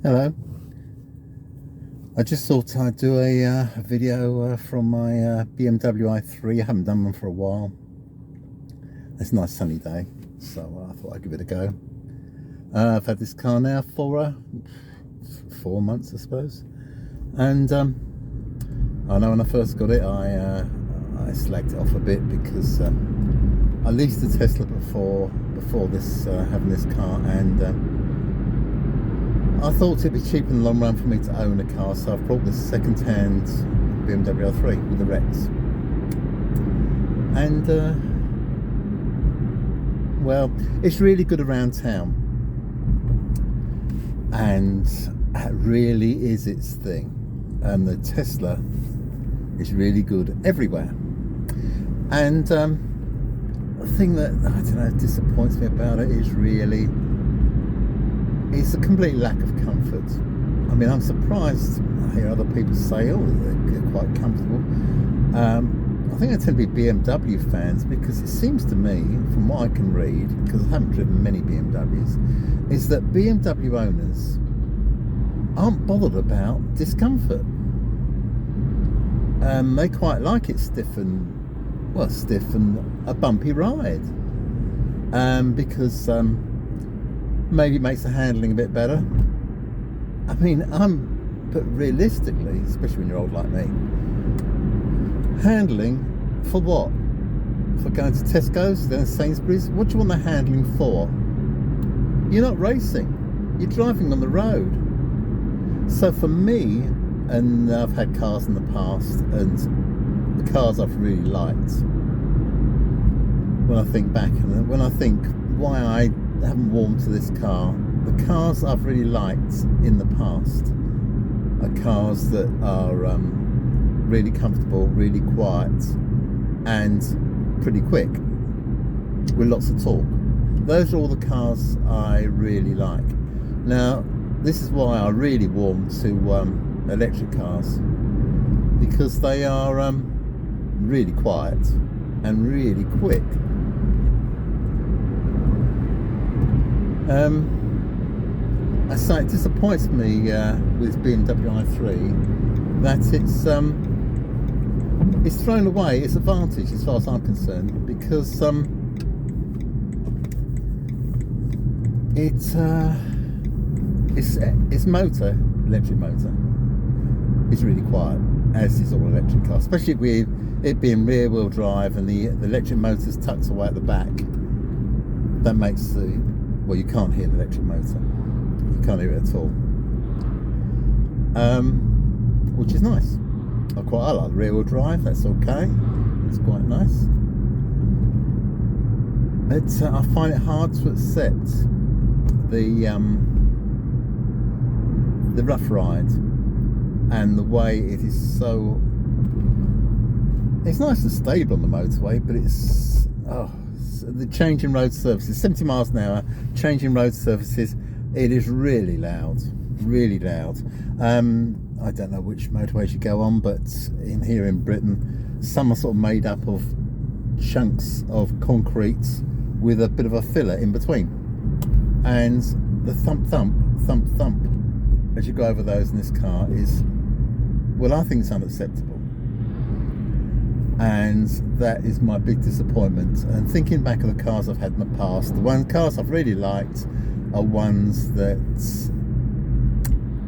Hello. I just thought I'd do a video from my BMW i3. I haven't done one for a while. It's a nice sunny day, so I thought I'd give it a go. I've had this car now for 4 months, I suppose. And I know when I first got it, I slacked it off a bit because I leased a Tesla before this having this car, and I thought it'd be cheap in the long run for me to own a car, so I've brought this second-hand BMW i3 with the Rex. And well, it's really good around town, and that really is its thing. And the Tesla is really good everywhere. And the thing that, I don't know, disappoints me about it is really it's a complete lack of comfort. I mean, I'm surprised I hear other people say, oh, they're quite comfortable. I think I tend to be BMW fans, because it seems to me, from what I can read, because I haven't driven many BMWs, is that BMW owners aren't bothered about discomfort. They quite like it stiff and a bumpy ride, because maybe it makes the handling a bit better. I mean, but realistically, especially when you're old like me, handling for what? For going to Tesco's, then Sainsbury's? What do you want the handling for? You're not racing, you're driving on the road. So for me, and I've had cars in the past, and the cars I've really liked, when I think back, and when I think why I haven't warmed to this car, the cars I've really liked in the past are cars that are really comfortable, really quiet, and pretty quick, with lots of torque. Those are all the cars I really like. Now, this is why I really warm to electric cars, because they are really quiet and really quick. I say it disappoints me with BMW i3 that it's thrown away its advantage, as far as I'm concerned, because its motor, electric motor, is really quiet, as is all electric cars, especially with it being rear wheel drive and the electric motor's tucked away at the back. That makes well, you can't hear the electric motor. You can't hear it at all. Which is nice. I like the rear wheel drive, that's okay. It's quite nice. But I find it hard to accept the rough ride and the way it is so... It's nice and stable on the motorway, but it's... the change in road surfaces, 70 miles an hour, changing road surfaces, it is really loud, really loud. I don't know which motorways you go on, but here in Britain, some are sort of made up of chunks of concrete with a bit of a filler in between, and the thump thump thump thump as you go over those in this car is, well, I think it's unacceptable. And that is my big disappointment. And thinking back at the cars I've had in the past, the cars I've really liked are ones that,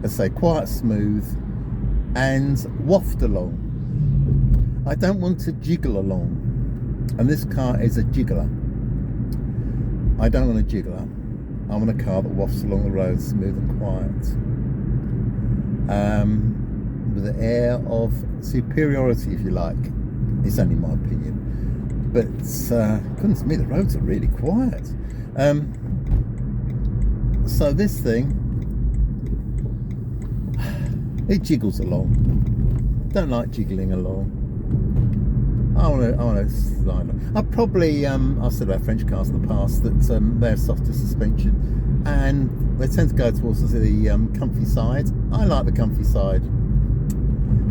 let's say, quite smooth and waft along. I don't want to jiggle along, and this car is a jiggler. I don't want a jiggler. I want a car that wafts along the road smooth and quiet, with an air of superiority, if you like. It's only my opinion, but goodness me, the roads are really quiet. So this thing, it jiggles along. Don't like jiggling along. I want to slide on. I've said about French cars in the past that they have softer suspension and they tend to go towards the comfy side. I like the comfy side.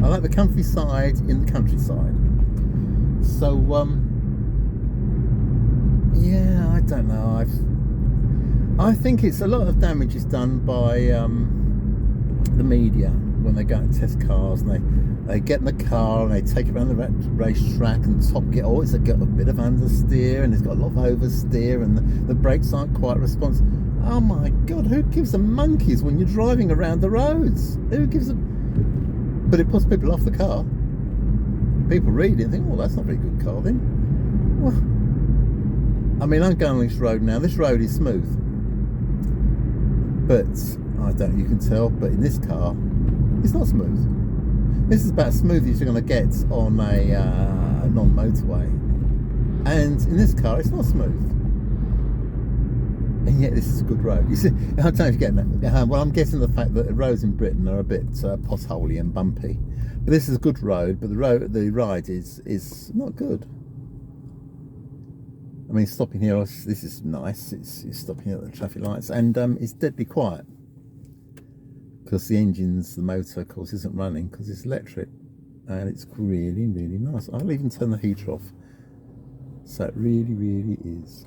I like the comfy side in the countryside. So yeah, I don't know. I think it's a lot of damage is done by the media, when they go and test cars, and they get in the car and they take it around the racetrack, and Top Gear, oh, it's got a bit of understeer and it's got a lot of oversteer, and the brakes aren't quite responsive. Oh my God, who gives a monkeys when you're driving around the roads? Who gives a... But it puts people off the car. People read it and think, oh, that's not a very good car then. Well, I mean, I'm going on this road now. This road is smooth. But, I don't know, you can tell, but in this car, it's not smooth. This is about as smooth as you're going to get on a non-motorway. And in this car, it's not smooth. And yet this is a good road. You see, I don't know if you're getting that. Well, I'm getting the fact that the roads in Britain are a bit potholey and bumpy. But this is a good road, but the ride is not good. I mean, stopping here, this is nice. It's stopping at the traffic lights, and it's deadly quiet. Because the the motor, of course, isn't running because it's electric. And it's really, really nice. I'll even turn the heater off. So it really, really is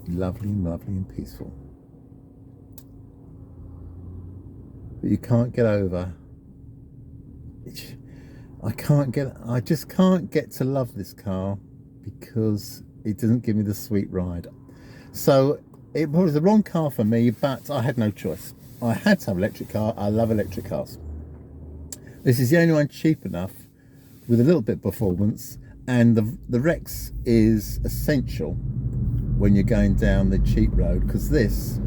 lovely and peaceful. But you can't get over. I just can't get to love this car because it doesn't give me the sweet ride. So it was the wrong car for me, but I had no choice. I had to have an electric car. I love electric cars. This is the only one cheap enough with a little bit of performance, and the Rex is essential when you're going down the cheap road, because this,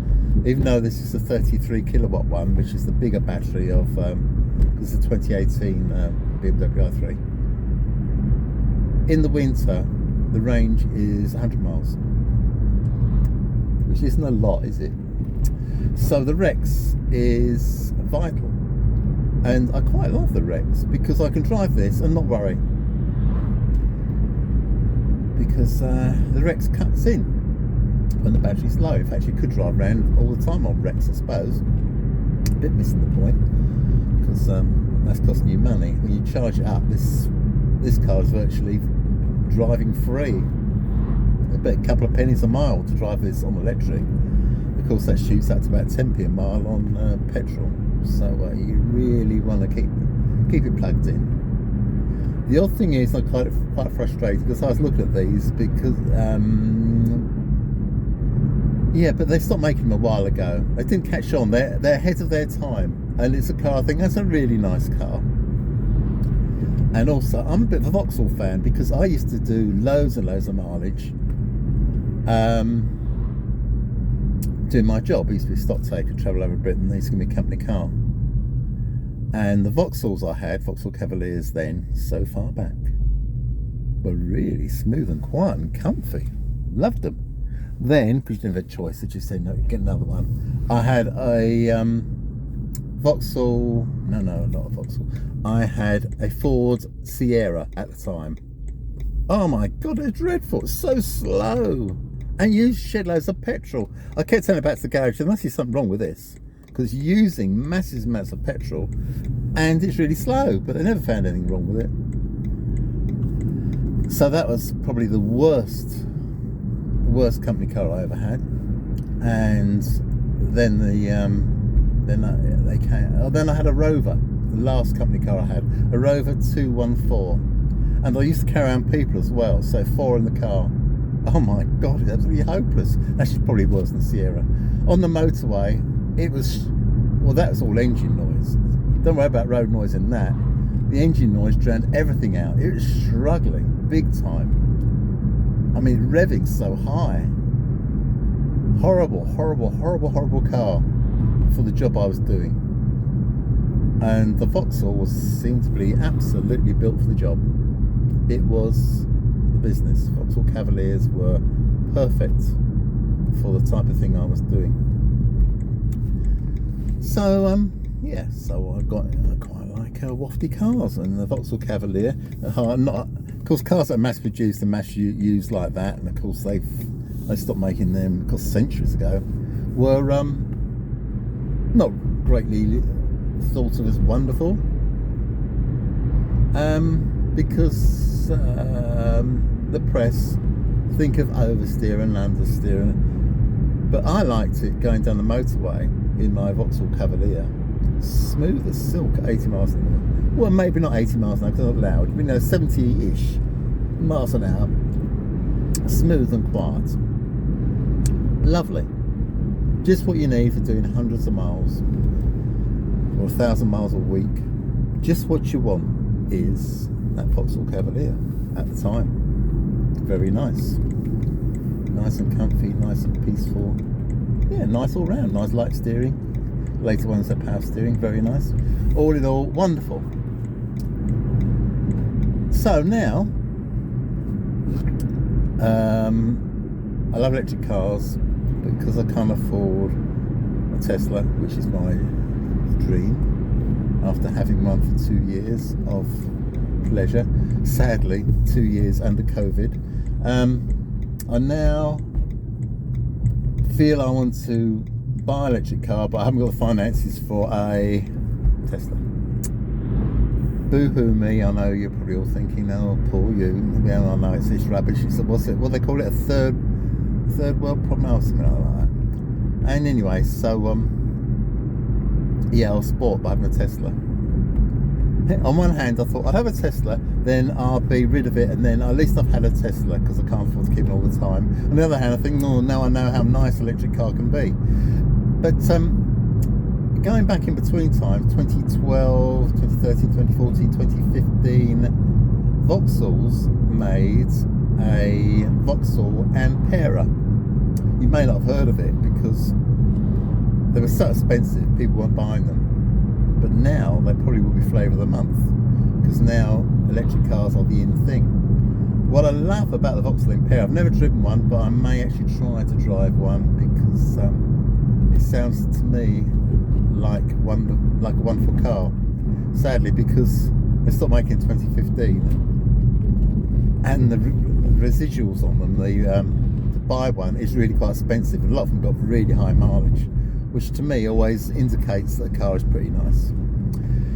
even though this is a 33 kilowatt one, which is the bigger battery of this is a 2018 BMW I3, in the winter the range is 100 miles, which isn't a lot, is it? So the Rex is vital, and I quite love the Rex because I can drive this and not worry, because the Rex cuts in when the battery's low. In fact, you could drive around all the time on Rex, I suppose. A bit missing the point, because that's costing you money. When you charge it up, this car is virtually driving free. A couple of pennies a mile to drive this on electric. Of course, that shoots out to about 10p a mile on petrol. So you really want to keep it plugged in. The odd thing is, I'm quite frustrated because I was looking at these because yeah, but they stopped making them a while ago. They didn't catch on. They're ahead of their time, and it's a car. I think that's a really nice car. And also, I'm a bit of a Vauxhall fan because I used to do loads and loads of mileage. Doing my job, I used to be a stock taker, travel over Britain. They used to give me a company car. And the Vauxhalls I had, Vauxhall Cavaliers then, so far back, were really smooth and quiet and comfy. Loved them. Then, because you didn't have a choice, they just said, no, get another one. I had a Vauxhall, no, not a Vauxhall. I had a Ford Sierra at the time. Oh my God, it's dreadful. It's so slow. And you shed loads of petrol. I kept telling back to the garage, there must be something wrong with this, because using massive amounts of petrol, and it's really slow, but they never found anything wrong with it. So that was probably the worst company car I ever had. And then then I had a Rover, the last company car I had, a Rover 214, and I used to carry around people as well, so 4 in the car. Oh my God, it's absolutely hopeless. Actually, probably worse than the Sierra. On the motorway, it was, well, that was all engine noise. Don't worry about road noise in that. The engine noise drowned everything out. It was struggling big time. I mean, revving so high. Horrible car for the job I was doing. And the Vauxhall seemed to be absolutely built for the job. It was the business. Vauxhall Cavaliers were perfect for the type of thing I was doing. So yeah, so I quite like wafty cars, and the Vauxhall Cavalier are not, of course, cars that are mass produced and mass used like that, and of course they stopped making them, of course, centuries ago, were not greatly thought of as wonderful, because the press think of oversteer and understeer, but I liked it going down the motorway in my Vauxhall Cavalier, smooth as silk at 80 miles an hour. Well, maybe not 80 miles an hour because it's not loud. 70-ish miles an hour. Smooth and quiet. Lovely. Just what you need for doing hundreds of miles or 1,000 miles a week. Just what you want is that Vauxhall Cavalier at the time. Very nice. Nice and comfy, nice and peaceful. Yeah, nice all round. Nice light steering. Later ones are power steering. Very nice. All in all, wonderful. So now, I love electric cars because I can't afford a Tesla, which is my dream. After having one for 2 years of pleasure, sadly 2 years under COVID, I now feel I want to buy an electric car, but I haven't got the finances for a Tesla. Boo-hoo me. I know you're probably all thinking, oh, poor you. Well, I know it's rubbish. It's what's it? What they call it? A third world problem or something like that. And anyway, so yeah, I'll sport by having a Tesla. On one hand, I thought I'd have a Tesla, then I'll be rid of it, and then at least I've had a Tesla because I can't afford to keep it all the time. On the other hand, I think, no, now I know how nice an electric car can be. But going back in between times, 2012, 2013, 2014, 2015, Vauxhalls made a Vauxhall Ampera. You may not have heard of it because they were so expensive, people weren't buying them. But now they probably will be flavour of the month because now electric cars are the in thing. What I love about the Vauxhall Ampera, I've never driven one, but I may actually try to drive one because it sounds to me like a wonderful car. Sadly, because they stopped making in 2015, and the residuals on them, to buy one is really quite expensive. A lot of them got really high mileage, which to me always indicates that the car is pretty nice.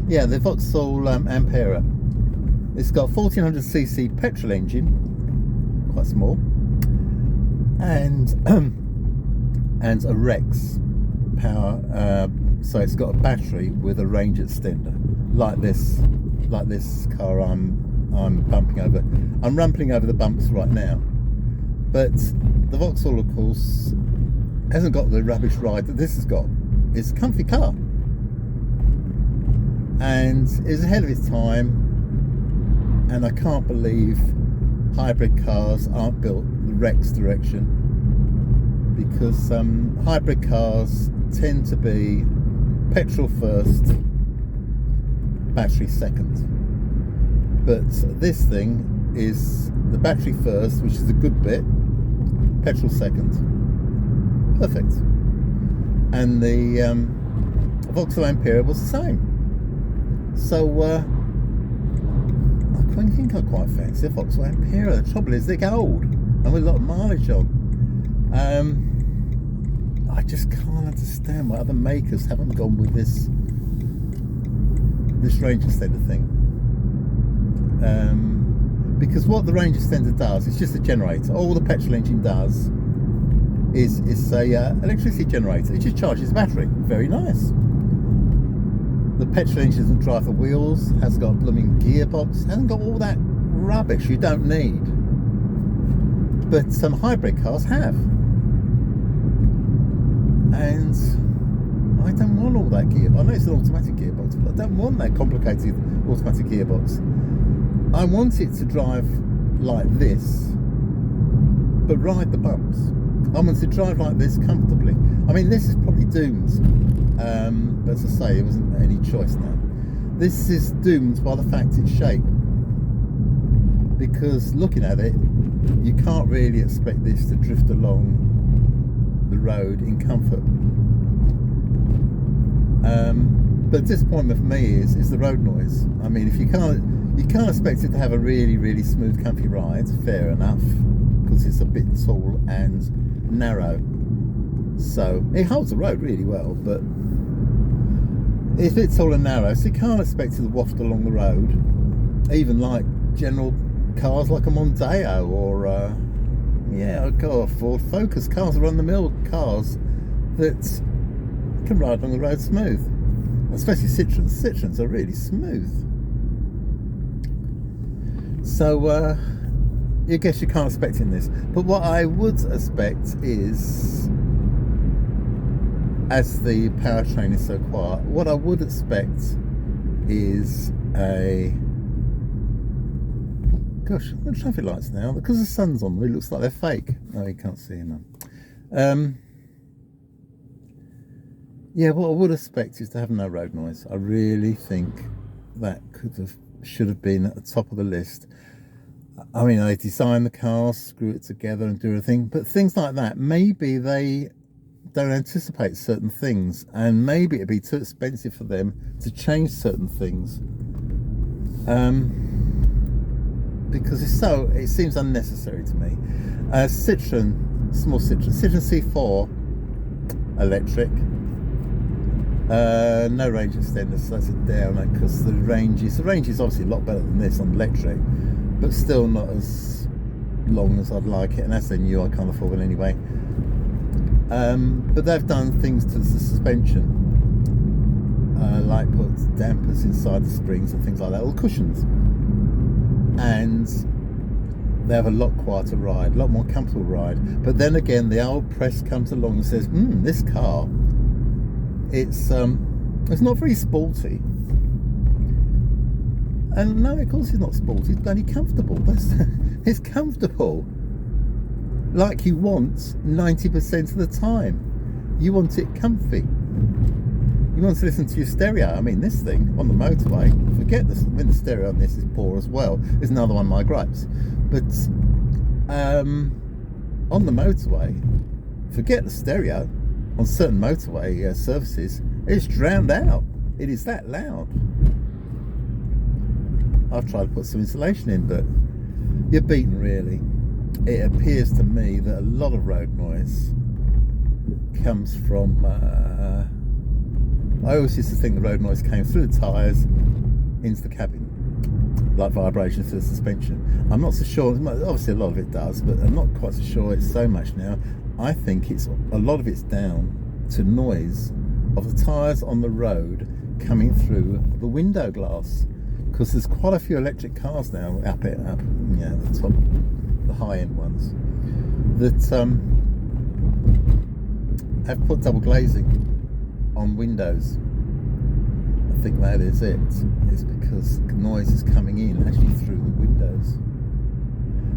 Yeah, the Vauxhall Ampera. It's got a 1400cc petrol engine, quite small, and a Rex power. So it's got a battery with a range extender, like this car I'm bumping over. I'm rumpling over the bumps right now, but the Vauxhall, of course, hasn't got the rubbish ride that this has got. It's a comfy car, and it's ahead of its time. And I can't believe hybrid cars aren't built the Rex direction, because hybrid cars tend to be petrol first, battery second. But this thing is the battery first, which is a good bit, petrol second. Perfect. And the Vauxhall Ampera was the same. So I think I quite fancy a Vauxhall Ampera. The trouble is they get old and with a lot of mileage on. I just can't understand why other makers haven't gone with this range extender thing. Because what the range extender does, it's just a generator. All the petrol engine does is a electricity generator. It just charges the battery. Very nice. The petrol engine doesn't drive the wheels, hasn't got a blooming gearbox, hasn't got all that rubbish you don't need. But some hybrid cars have. And I don't want all that gearbox. I know it's an automatic gearbox, but I don't want that complicated automatic gearbox. I want it to drive like this, but ride the bumps. I want to drive like this comfortably. I mean, this is probably doomed. But as I say, it wasn't any choice now. This is doomed by the fact it's shape. Because looking at it, you can't really expect this to drift along the road in comfort. But the disappointment for me is the road noise. I mean, if you can't expect it to have a really, really smooth, comfy ride. Fair enough, because it's a bit tall and narrow. So it holds the road really well, but if it's tall and narrow, so you can't expect it to waft along the road, even like general cars like a Mondeo or Ford Focus, cars, run-the-mill cars that can ride on the road smooth. especially Citroens. Citroens are really smooth. So I guess you can't expect in this. But what I would expect is, as the powertrain is so quiet, what I would expect is a... Gosh, the traffic lights now, because the sun's on them, it looks like they're fake. Oh, you can't see them. Yeah, what I would expect is to have no road noise. I really think that should have been at the top of the list. I mean, they design the cars, screw it together and do everything, but things like that, maybe they don't anticipate certain things, and maybe it'd be too expensive for them to change certain things. Because it seems unnecessary to me. Citroen, small Citroen C4 electric, no range extender, so that's a downer, because the range is obviously a lot better than this on electric, but still not as long as I'd like it, and as they knew, I can't afford it anyway. But they've done things to the suspension, like put dampers inside the springs and things like that, or cushions, and they have a lot quieter ride, a lot more comfortable ride. But then again, the old press comes along and says, this car, it's not very sporty. And no, of course it's not sporty, it's bloody comfortable. It's comfortable, like you want 90% of the time. You want it comfy. You want to listen to your stereo. I mean, this thing on the motorway, forget this. I mean, the stereo on this is poor as well. It's another one of my gripes. But on the motorway, forget the stereo. On certain motorway services, it's drowned out. It is that loud. I've tried to put some insulation in, but you're beaten, really. It appears to me that a lot of road noise comes from... I always used to think the road noise came through the tyres into the cabin, like vibration through the suspension. I'm not so sure. Obviously, a lot of it does, but I'm not quite so sure it's so much now. I think a lot of it's down to noise of the tyres on the road coming through the window glass, because there's quite a few electric cars now up the top, the high-end ones, that have put double glazing on windows. I think that is it. It's because noise is coming in actually through the windows.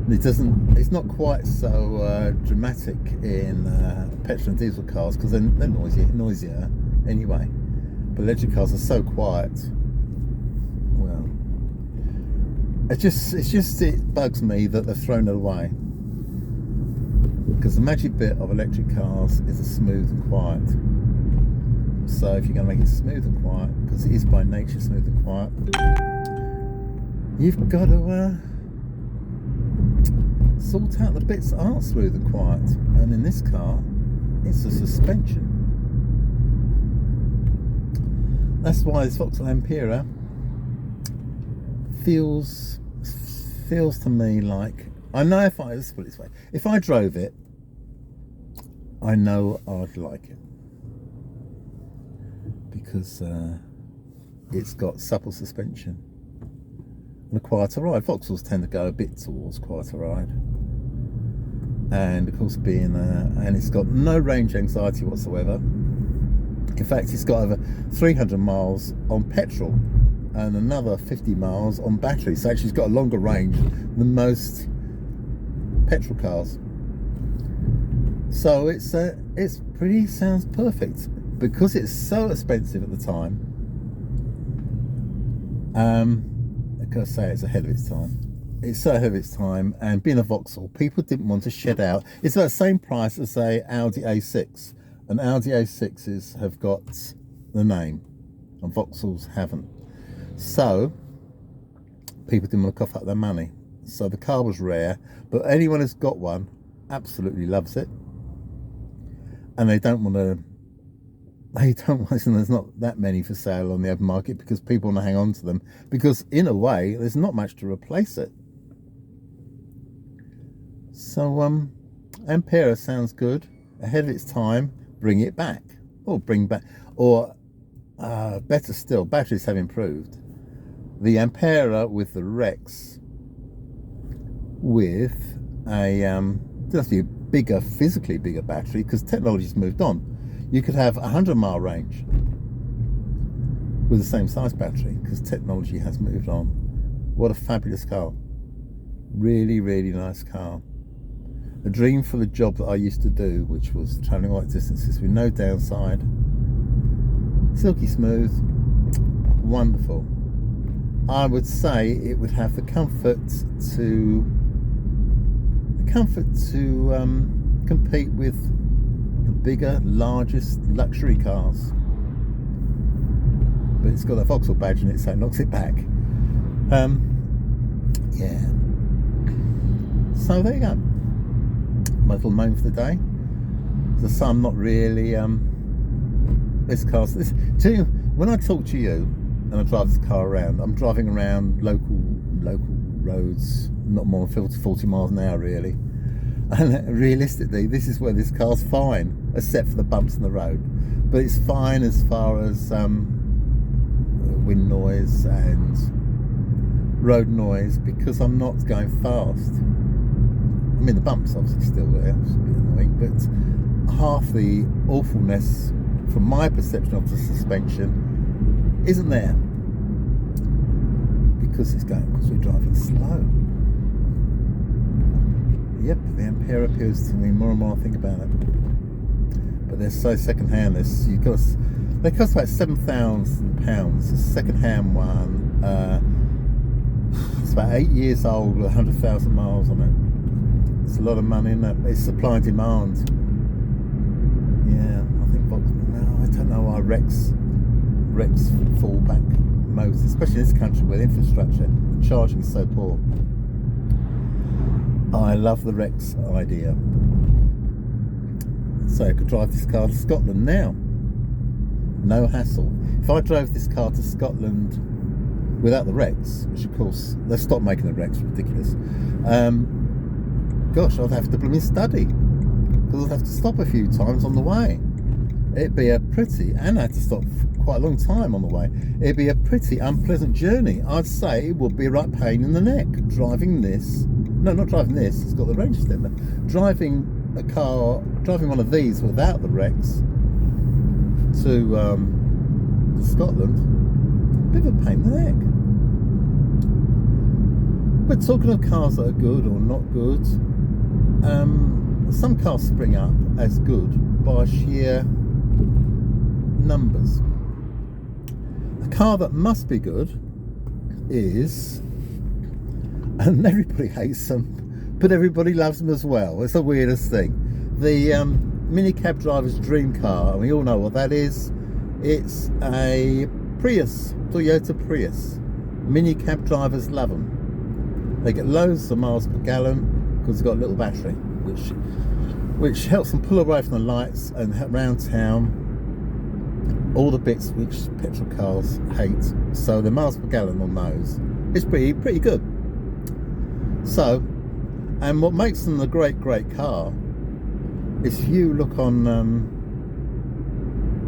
It's not quite so dramatic in petrol and diesel cars, because they're noisier anyway. But electric cars are so quiet. Well, it bugs me that they've thrown it away, because the magic bit of electric cars is a smooth and quiet. So if you're going to make it smooth and quiet, because it is by nature smooth and quiet, you've got to sort out the bits that aren't smooth and quiet. And in this car, it's the suspension. That's why this Vauxhall Ampera feels to me like, I know let's put it this way, if I drove it, I know I'd like it, because it's got supple suspension and a quieter ride. Vauxhalls tend to go a bit towards quieter ride, and of course and it's got no range anxiety whatsoever. In fact, it's got over 300 miles on petrol and another 50 miles on battery, so actually it's got a longer range than most petrol cars. So sounds perfect, because it's so expensive at the time. I gotta say, it's ahead of its time. It's so ahead of its time, and being a Vauxhall, people didn't want to shed out. It's about the same price as a Audi A6, and Audi A6s have got the name, and Vauxhalls haven't. So people didn't want to cough up their money. So the car was rare, but anyone who's got one absolutely loves it, and they don't want to. There's not that many for sale on the open market, because people want to hang on to them, because in a way there's not much to replace it. So Ampera sounds good, ahead of its time. Bring it back, or better still, batteries have improved. The Ampera with the Rex with a doesn't have to be a bigger, physically bigger battery, because technology's moved on. You could have 100-mile range with the same size battery, because technology has moved on. What a fabulous car. Really, really nice car. A dream for the job that I used to do, which was travelling long distances with no downside. Silky smooth, wonderful. I would say it would have the comfort to compete with the bigger, largest luxury cars. But it's got a Vauxhall badge in it, so it knocks it back. Yeah. So there you go. My little moan for the day. So I'm not really this car. When I talk to you and I drive this car around, I'm driving around local roads, not more than 40 miles an hour really. And realistically, this is where this car's fine, except for the bumps in the road. But it's fine as far as wind noise and road noise, because I'm not going fast. I mean, the bumps obviously still there, it's a bit annoying, but half the awfulness from my perception of the suspension isn't there, because we're driving slow. Yep, the Ampere appeals to me more and more I think about it. But they're so second-hand. They cost about £7,000. The second-hand one, it's about 8 years old with 100,000 miles on it. It's a lot of money, isn't it? It's supply and demand. Yeah, I think I don't know why Rex fallback motors, especially in this country where the infrastructure and charging is so poor. I love the Rex idea. So I could drive this car to Scotland now. No hassle. If I drove this car to Scotland without the Rex, which of course, they stopped making the Rex, ridiculous. Gosh, I'd have to blooming study, because I'd have to stop a few times on the way. It'd be a pretty, and I had to stop for quite a long time on the way. It'd be a pretty unpleasant journey. I'd say it would be a right pain in the neck driving this. No, not driving this, it's got the range extender. Driving one of these without the Rex to Scotland, a bit of a pain in the neck. But talking of cars that are good or not good, some cars spring up as good by sheer numbers. A car that must be good is, and everybody hates them, but everybody loves them as well. It's the weirdest thing. The mini cab driver's dream car, and we all know what that is. It's a Prius, Toyota Prius. Mini cab drivers love them. They get loads of miles per gallon because it's got a little battery, which helps them pull away from the lights and around town. All the bits which petrol cars hate. So the miles per gallon on those is pretty good. So, and what makes them a great car is if you look on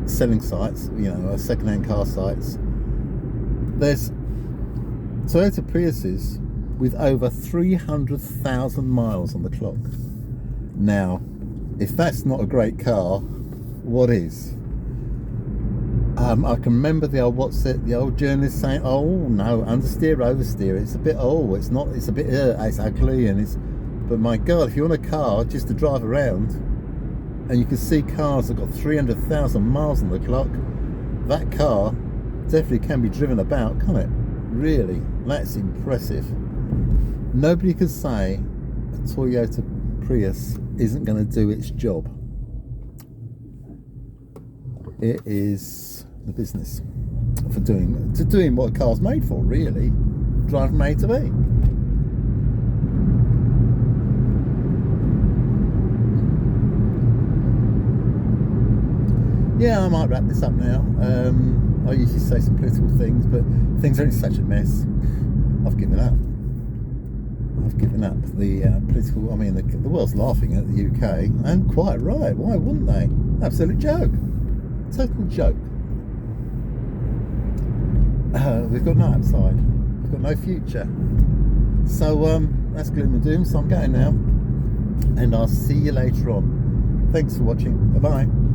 selling sites, second-hand car sites, there's Toyota Priuses with over 300,000 miles on the clock. Now, if that's not a great car, what is? I can remember the old journalist saying, "Oh no, understeer, oversteer. It's a bit it's not. It's a bit it's ugly and it's." But my God, if you want a car just to drive around, and you can see cars that got 300,000 miles on the clock, that car definitely can be driven about, can't it? Really, that's impressive. Nobody can say a Toyota Prius isn't going to do its job. It is the business for doing what a car's made for, really, drive from A to B. Yeah, I might wrap this up now. I usually say some political things, but things are in such a mess. I've given up. The political. I mean, the world's laughing at the UK, and quite right. Why wouldn't they? Absolute joke. Total joke. we've got no upside, we've got no future. So that's gloom and doom. So I'm going now, and I'll see you later on. Thanks for watching. Bye bye.